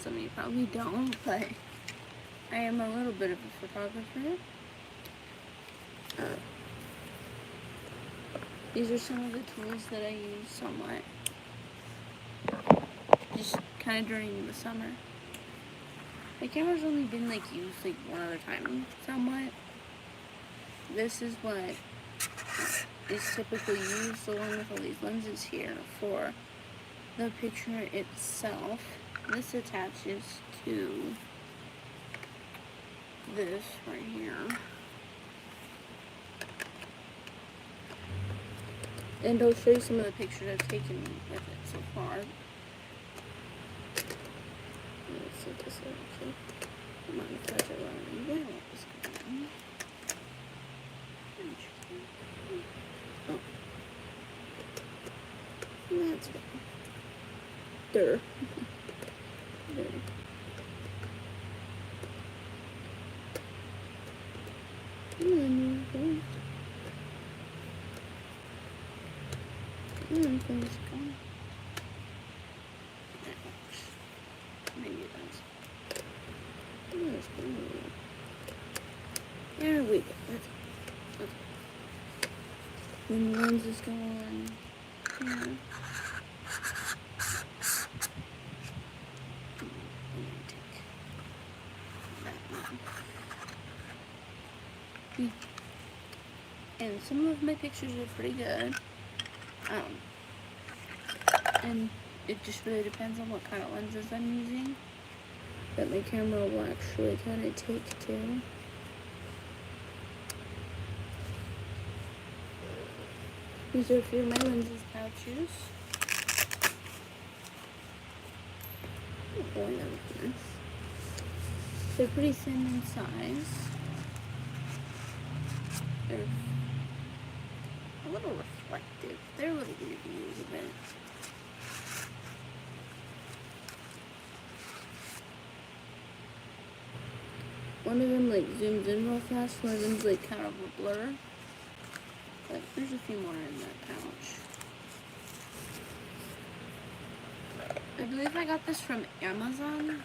some of you probably don't, but I am a little bit of a photographer. These are some of the tools that I use somewhat, just kind of during the summer. My camera's only been used one other time somewhat. This is what is typically used along with all these lenses here for the picture itself. This attaches to this right here. And I'll show you some of the pictures I've taken with it so far. Let's set this up, actually. I'm not going to touch it while I'm doing what was going on. Oh. That's right. There. There. Come on, you go. Things going. That works. Maybe it does. There we go. That's okay. When the lens is going here. And some of my pictures are pretty good. And it just really depends on what kind of lenses I'm using that my camera will actually kind of take to. These are a few of my lenses pouches. Oh, that was nice. They're pretty thin in size. They're a little reflective. They're a little weird to use a bit. One of them zooms in real fast, one of them's kind of a blur. But there's a few more in that pouch. I believe I got this from Amazon.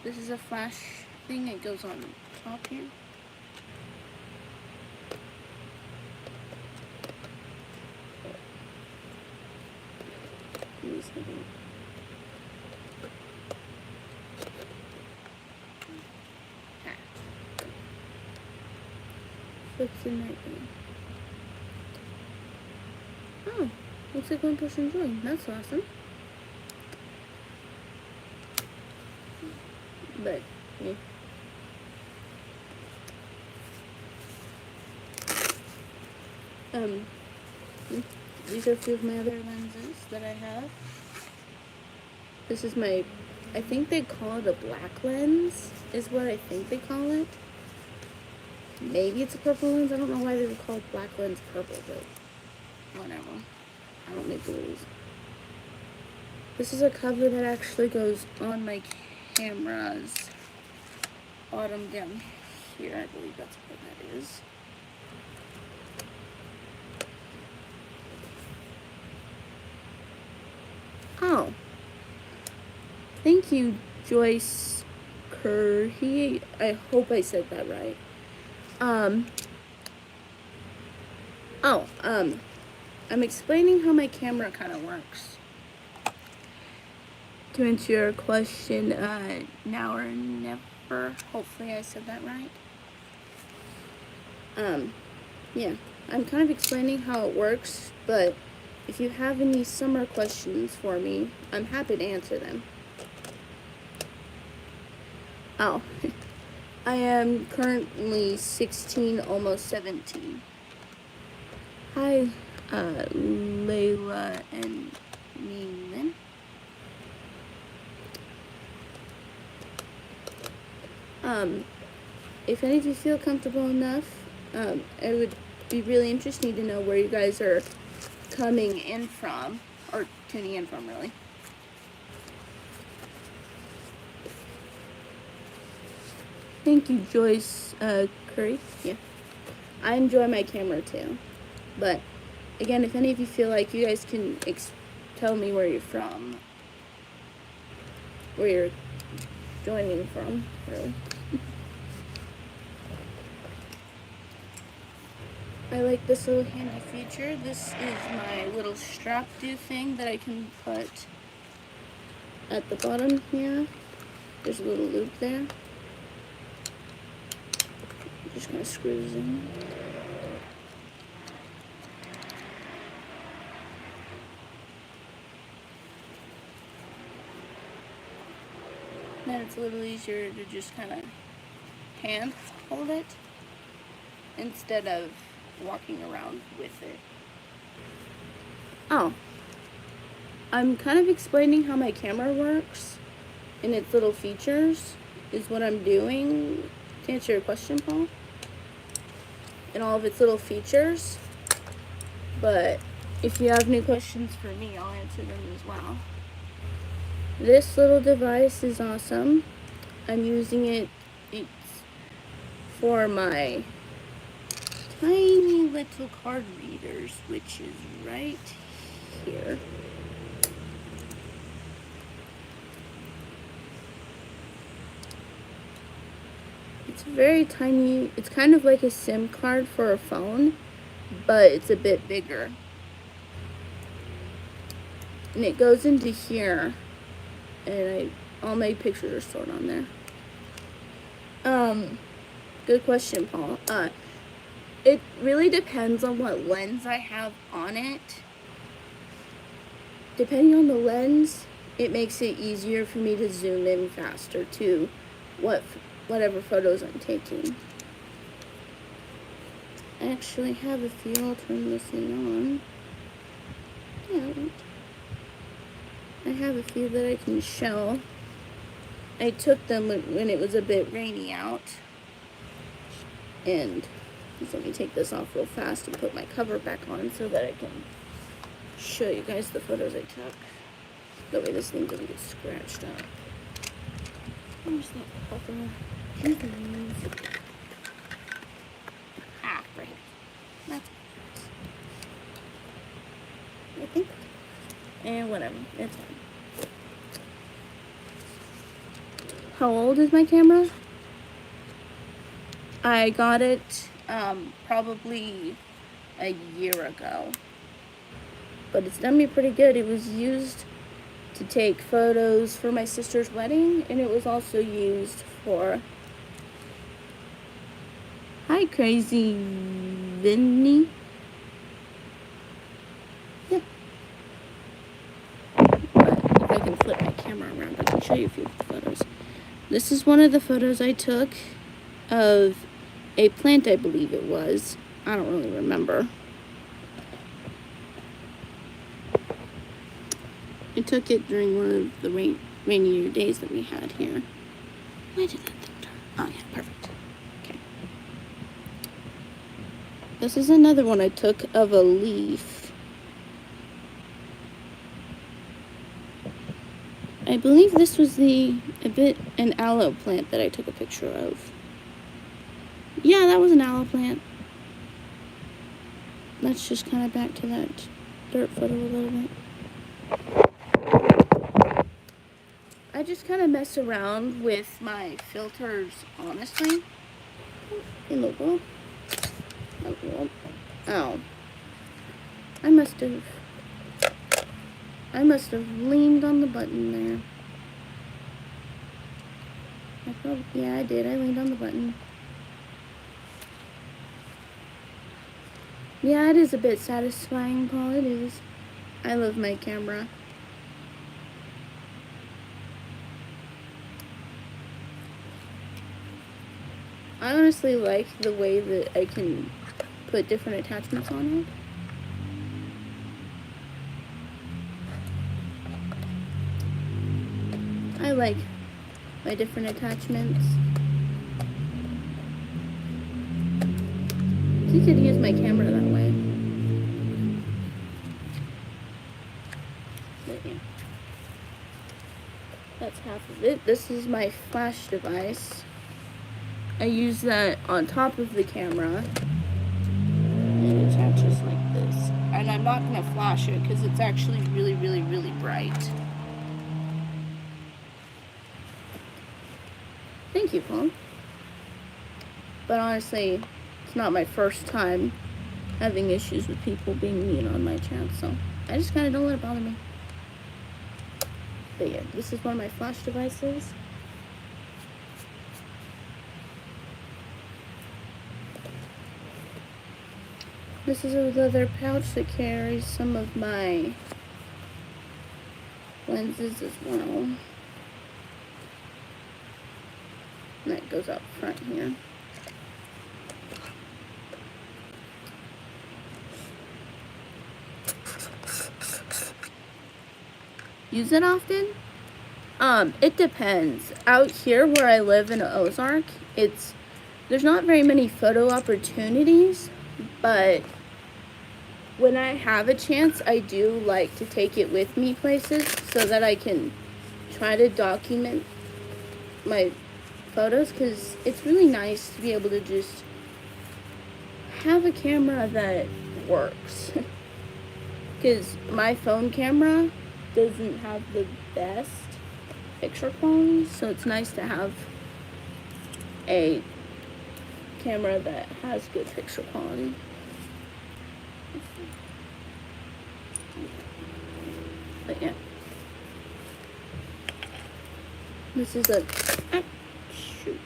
This is a flash thing, it goes on top here. Flips in right there. Oh, looks like one person joined. That's awesome. But, yeah. These are a few of my other lenses that I have. This is my, I think they call it a black lens, is what I think they call it. Maybe it's a purple lens. I don't know why they would call black lens purple, but whatever. I don't make the rules. This is a cover that actually goes on my camera's bottom down here. I believe that's what that is. Oh. Thank you, Joyce Curry. I hope I said that right. I'm explaining how my camera kind of works. To answer your question, now or never. Hopefully I said that right. Yeah, I'm kind of explaining how it works, but if you have any summer questions for me, I'm happy to answer them. Oh, I am currently 16, almost 17. Hi, Layla and Neelan. If any of you feel comfortable enough, it would be really interesting to know where you guys are coming in from, or tuning in from, really. Thank you, Joyce Curry. Yeah, I enjoy my camera too. But again, if any of you feel like you guys can tell me where you're from, where you're joining from, really. I like this little handy feature. This is my little strap do thing that I can put at the bottom here. There's a little loop there. It just kind of screws in. Then it's a little easier to just kind of hand hold it instead of walking around with it. Oh, I'm kind of explaining how my camera works and its little features is what I'm doing to answer your question, Paul, and all of its little features. But if you have new questions for me, I'll answer them as well. This little device is awesome. I'm using it. It's for my tiny little card readers, which is right here. It's very tiny. It's kind of like a SIM card for a phone, but it's a bit bigger. And it goes into here, and all my pictures are stored on there. Good question, Paul. It really depends on what lens I have on it. Depending on the lens, it makes it easier for me to zoom in faster to whatever photos I'm taking. I actually have a few. I'll turn this thing on. Yeah, I have a few that I can show. I took them when it was a bit rainy out. And let me take this off real fast and put my cover back on so that I can show you guys the photos I took. That way this thing doesn't get scratched up. Where's that cover? Right. That's I think. And whatever. It's fine. How old is my camera? I got it probably a year ago. But it's done me pretty good. It was used to take photos for my sister's wedding, and it was also used for... Hi, Crazy Vinny. Yeah. But if I can flip my camera around, I can show you a few photos. This is one of the photos I took of a plant, I believe it was. I don't really remember. I took it during one of the rainier days that we had here. Why did that thing turn? Oh yeah, perfect. Okay. This is another one I took of a leaf. I believe this was an aloe plant that I took a picture of. Yeah, that was an aloe plant. Let's just kind of back to that dirt photo a little bit. I just kind of mess around with my filters, honestly. In the world. Ow. I must have leaned on the button there. Yeah, I did. I leaned on the button. Yeah, it is a bit satisfying, Paul. It is. I love my camera. I honestly like the way that I can put different attachments on it. I like my different attachments. You could use my camera that way. But yeah. That's half of it. This is my flash device. I use that on top of the camera. And it attaches like this. And I'm not going to flash it because it's actually really, really, really bright. Thank you, Paul. But honestly, it's not my first time having issues with people being mean on my chat, so I just kind of don't let it bother me. But yeah, this is one of my flash devices. This is a leather pouch that carries some of my lenses as well. And that goes up front here. Use it often? It depends. Out here where I live in Ozark, there's not very many photo opportunities, but when I have a chance, I do like to take it with me places so that I can try to document my photos, because it's really nice to be able to just have a camera that works. Because my phone camera doesn't have the best picture quality, so it's nice to have a camera that has good picture quality. But yeah, this is a shoot,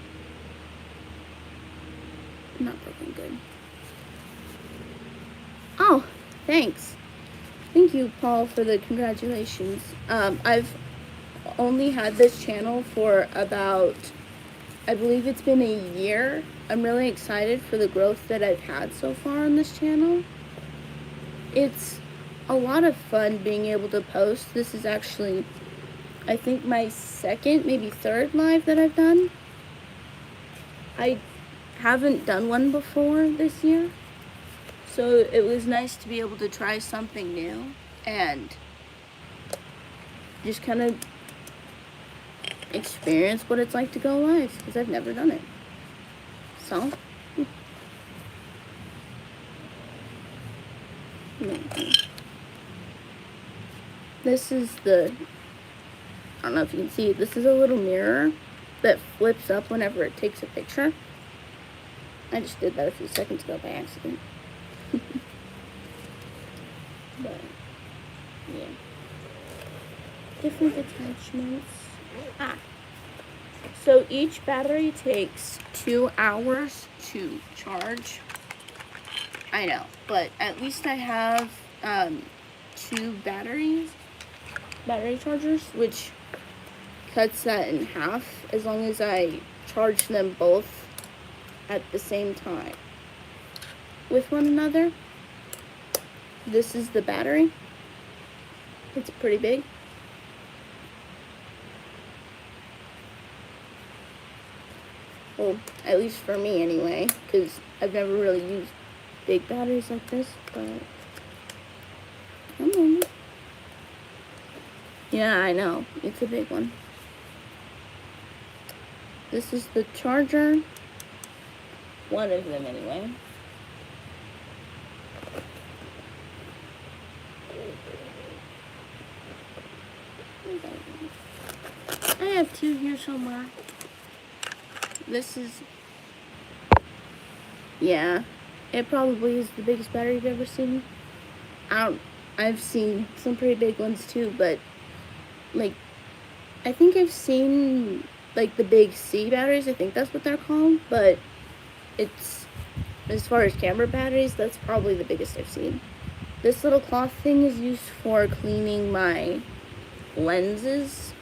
not looking good. Oh, thanks. Thank you, Paul, for the congratulations. I've only had this channel for about, I believe it's been a year. I'm really excited for the growth that I've had so far on this channel. It's a lot of fun being able to post. This is actually, I think, my second, maybe third live that I've done. I haven't done one before this year, so it was nice to be able to try something new and just kind of experience what it's like to go live, because I've never done it. So this is the, I don't know if you can see, this is a little mirror that flips up whenever it takes a picture. I just did that a few seconds ago by accident. But yeah, different attachments. So each battery takes 2 hours to charge. I know, but at least I have 2 battery chargers, which cuts that in half as long as I charge them both at the same time with one another. This is the battery. It's pretty big. Well, at least for me anyway, because I've never really used big batteries like this, but come on. Yeah, I know. It's a big one. This is the charger. One of them anyway. I have 2 here somewhere. This is, yeah, it probably is the biggest battery you've ever seen. I've seen some pretty big ones too, but like, I think I've seen like the big C batteries, I think that's what they're called, but it's, as far as camera batteries, that's probably the biggest I've seen. This little cloth thing is used for cleaning my lenses,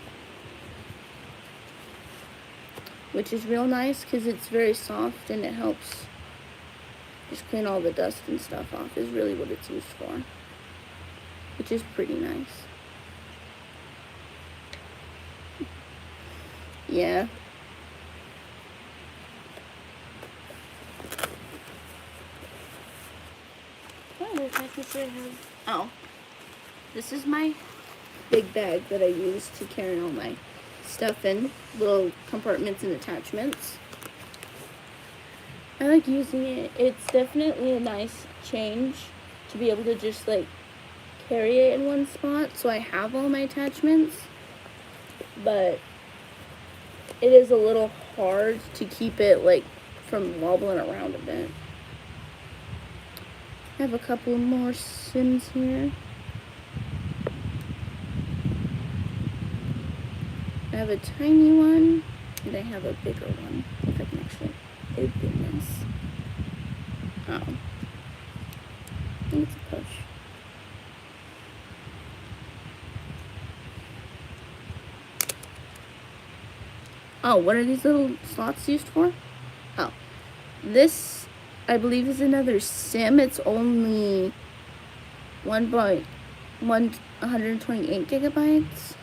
which is real nice because it's very soft and it helps just clean all the dust and stuff off, is really what it's used for, which is pretty nice. Yeah. Oh, this is my big bag that I use to carry all my stuff in, little compartments and attachments. I like using it. It's definitely a nice change to be able to just like carry it in one spot, so I have all my attachments, but it is a little hard to keep it like from wobbling around a bit. I have a couple more Sims here. I have a tiny one, and I have a bigger one. If I can actually open this. Oh. I think it's a push. Oh, what are these little slots used for? Oh. This, I believe, is another Sim. It's only 128 gigabytes.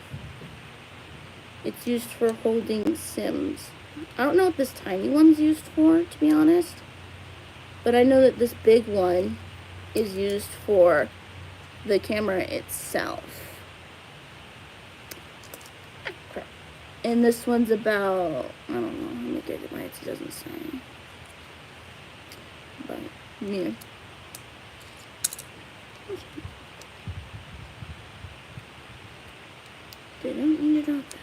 It's used for holding Sims. I don't know what this tiny one's used for, to be honest. But I know that this big one is used for the camera itself. Crap. And this one's about, I don't know how many gigabytes, it doesn't say. But, yeah. They don't need it out there.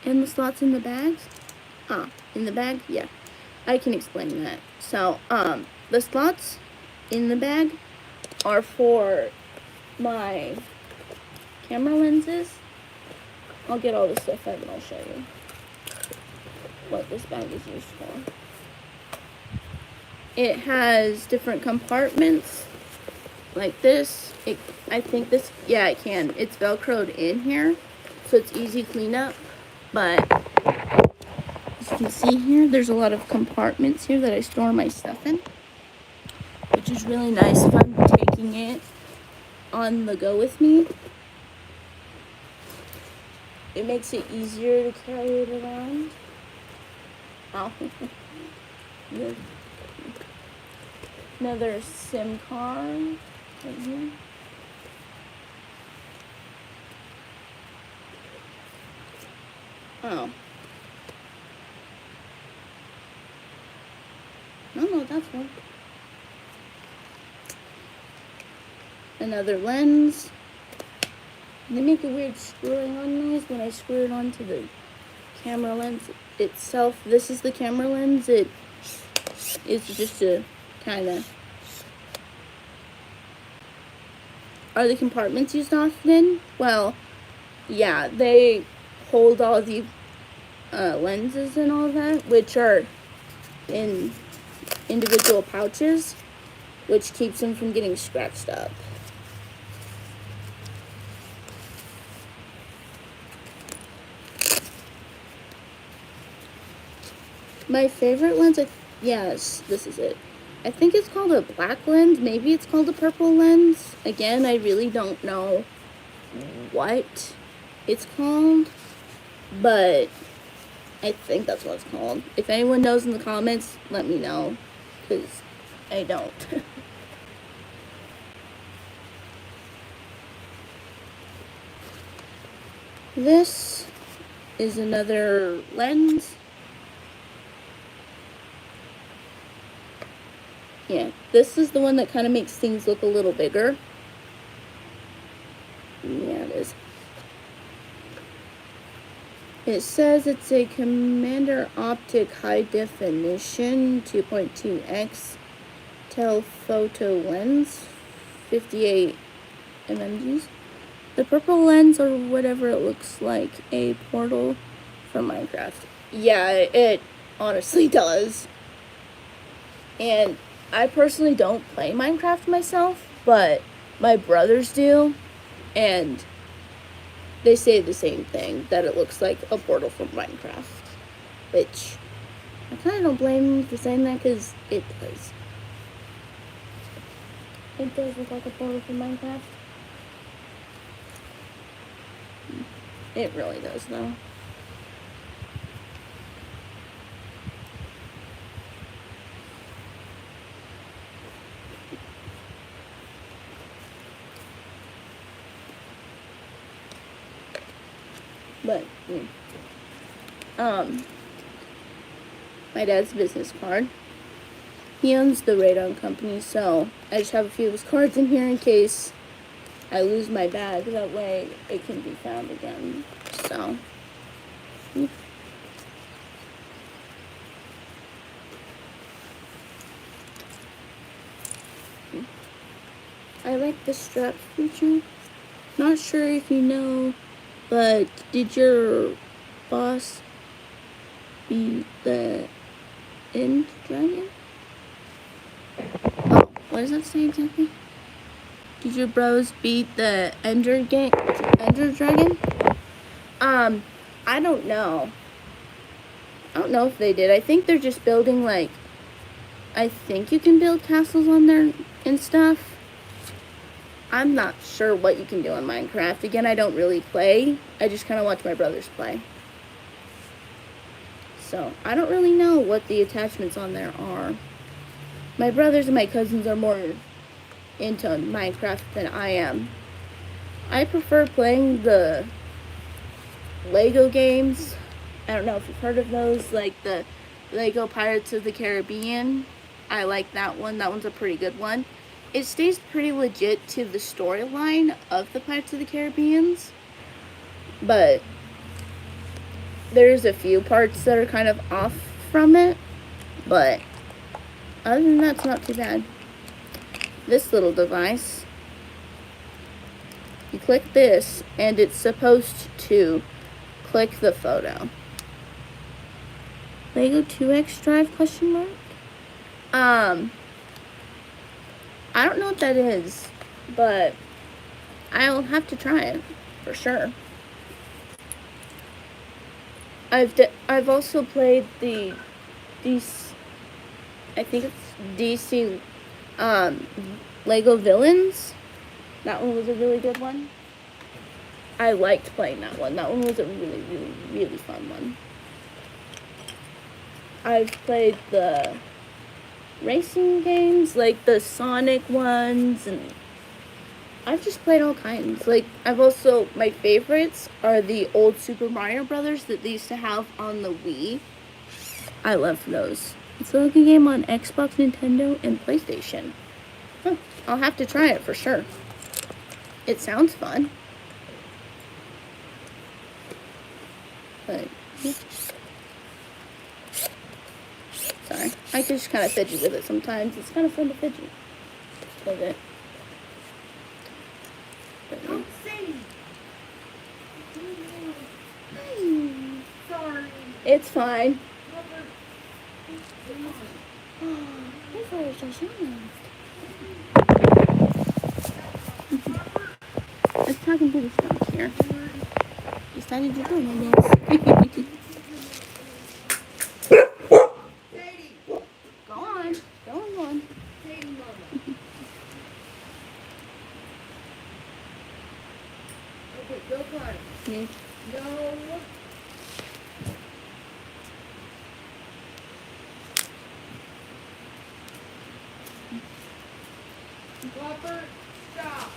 And the slots in the bags? In the bag? Yeah. I can explain that. So, the slots in the bag are for my camera lenses. I'll get all this stuff out and I'll show you what this bag is used for. It has different compartments like this. I think this, yeah, it can. It's Velcroed in here, so it's easy cleanup. But as you can see here, there's a lot of compartments here that I store my stuff in, which is really nice if I'm taking it on the go with me. It makes it easier to carry it around. Oh. Another SIM card right here. Oh. I don't know what that's for. Another lens. They make a weird screwing on noise when I screw it onto the camera lens itself. This is the camera lens. It is just a kind of... Are the compartments used often? Well, yeah, they hold all the lenses and all that, which are in individual pouches, which keeps them from getting scratched up. My favorite lens, yes, this is it. I think it's called a black lens. Maybe it's called a purple lens. Again, I really don't know what it's called, but I think that's what it's called. If anyone knows in the comments, let me know, because I don't. This is another lens. Yeah, this is the one that kind of makes things look a little bigger. Yeah, it is. It says it's a Commander Optic High Definition 2.2x telephoto lens, 58 mm's. The purple lens, or whatever it looks like, a portal from Minecraft. Yeah, it honestly does. And I personally don't play Minecraft myself, but my brothers do, and they say the same thing, that it looks like a portal from Minecraft, which I kind of don't blame them for saying that, because it does. It does look like a portal from Minecraft. It really does, though. But, my dad's business card. He owns the Radon company, so I just have a few of his cards in here in case I lose my bag, that way it can be found again. So, yeah. I like the strap feature. Not sure if you know, but did your boss beat the End Dragon? Oh, what does that say exactly? Did your bros beat the Ender Dragon? I don't know. I don't know if they did. I think they're just building, like, I think you can build castles on there and stuff. I'm not sure what you can do on Minecraft. Again, I don't really play. I just kind of watch my brothers play. So, I don't really know what the attachments on there are. My brothers and my cousins are more into Minecraft than I am. I prefer playing the Lego games. I don't know if you've heard of those, like the Lego Pirates of the Caribbean. I like that one. That one's a pretty good one. It stays pretty legit to the storyline of the Pirates of the Caribbeans, but there's a few parts that are kind of off from it, but other than that, it's not too bad. This little device, you click this, and it's supposed to click the photo. Lego 2X drive, question mark? I don't know what that is, but I'll have to try it for sure. I've also played the DC, I think it's DC Lego Villains. That one was a really good one. I liked playing that one. That one was a really, really, really fun one. I've played the racing games, like the Sonic ones, and I've just played all kinds. Like, I've also, my favorites are the old Super Mario Brothers that they used to have on the Wii. I love those. It's a good game on Xbox, Nintendo, and PlayStation. Huh, I'll have to try it for sure. It sounds fun. But, yeah. Sorry, I just kind of fidget with it sometimes. It's kind of fun to fidget with it. But, yeah. Sorry. It's fine. His are so Let's talking to the stones here. Decided to do it, Go on. Go on. Okay, go climb. Yeah. No. Flopper, stop.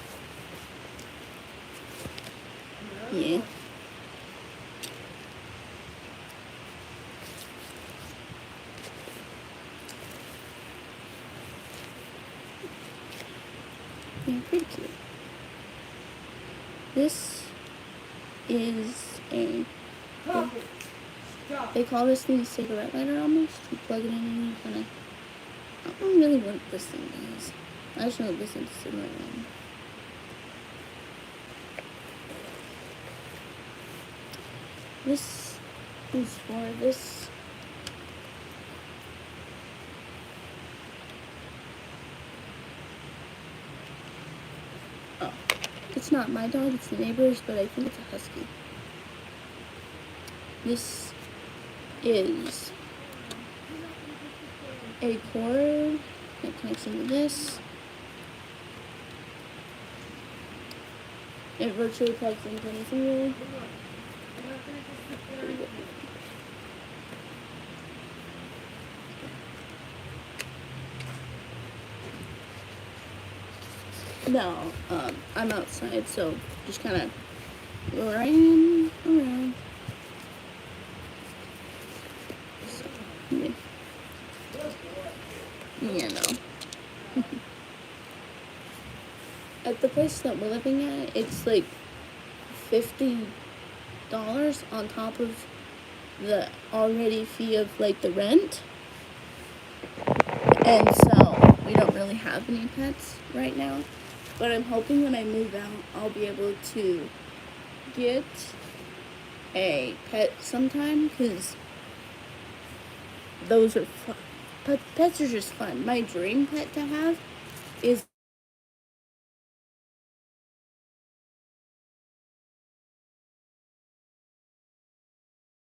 Yeah. Yeah, pretty cute. This is a, Flopper, stop. they call this thing a cigarette lighter almost. You plug it in and you kind of, I don't know really what this thing is. I just know this is a cigarette lighter. This is for this. Oh, it's not my dog, it's the neighbor's, but I think it's a husky. This is a cord that connects into this. It virtually plugs into anything really. No, I'm outside, so just kind of running around. So, yeah. Yeah, no. At the place that we're living at, it's like $50 on top of the already fee of like the rent. And so we don't really have any pets right now. But I'm hoping when I move out, I'll be able to get a pet sometime, because those are fun. Pets are just fun. My dream pet to have is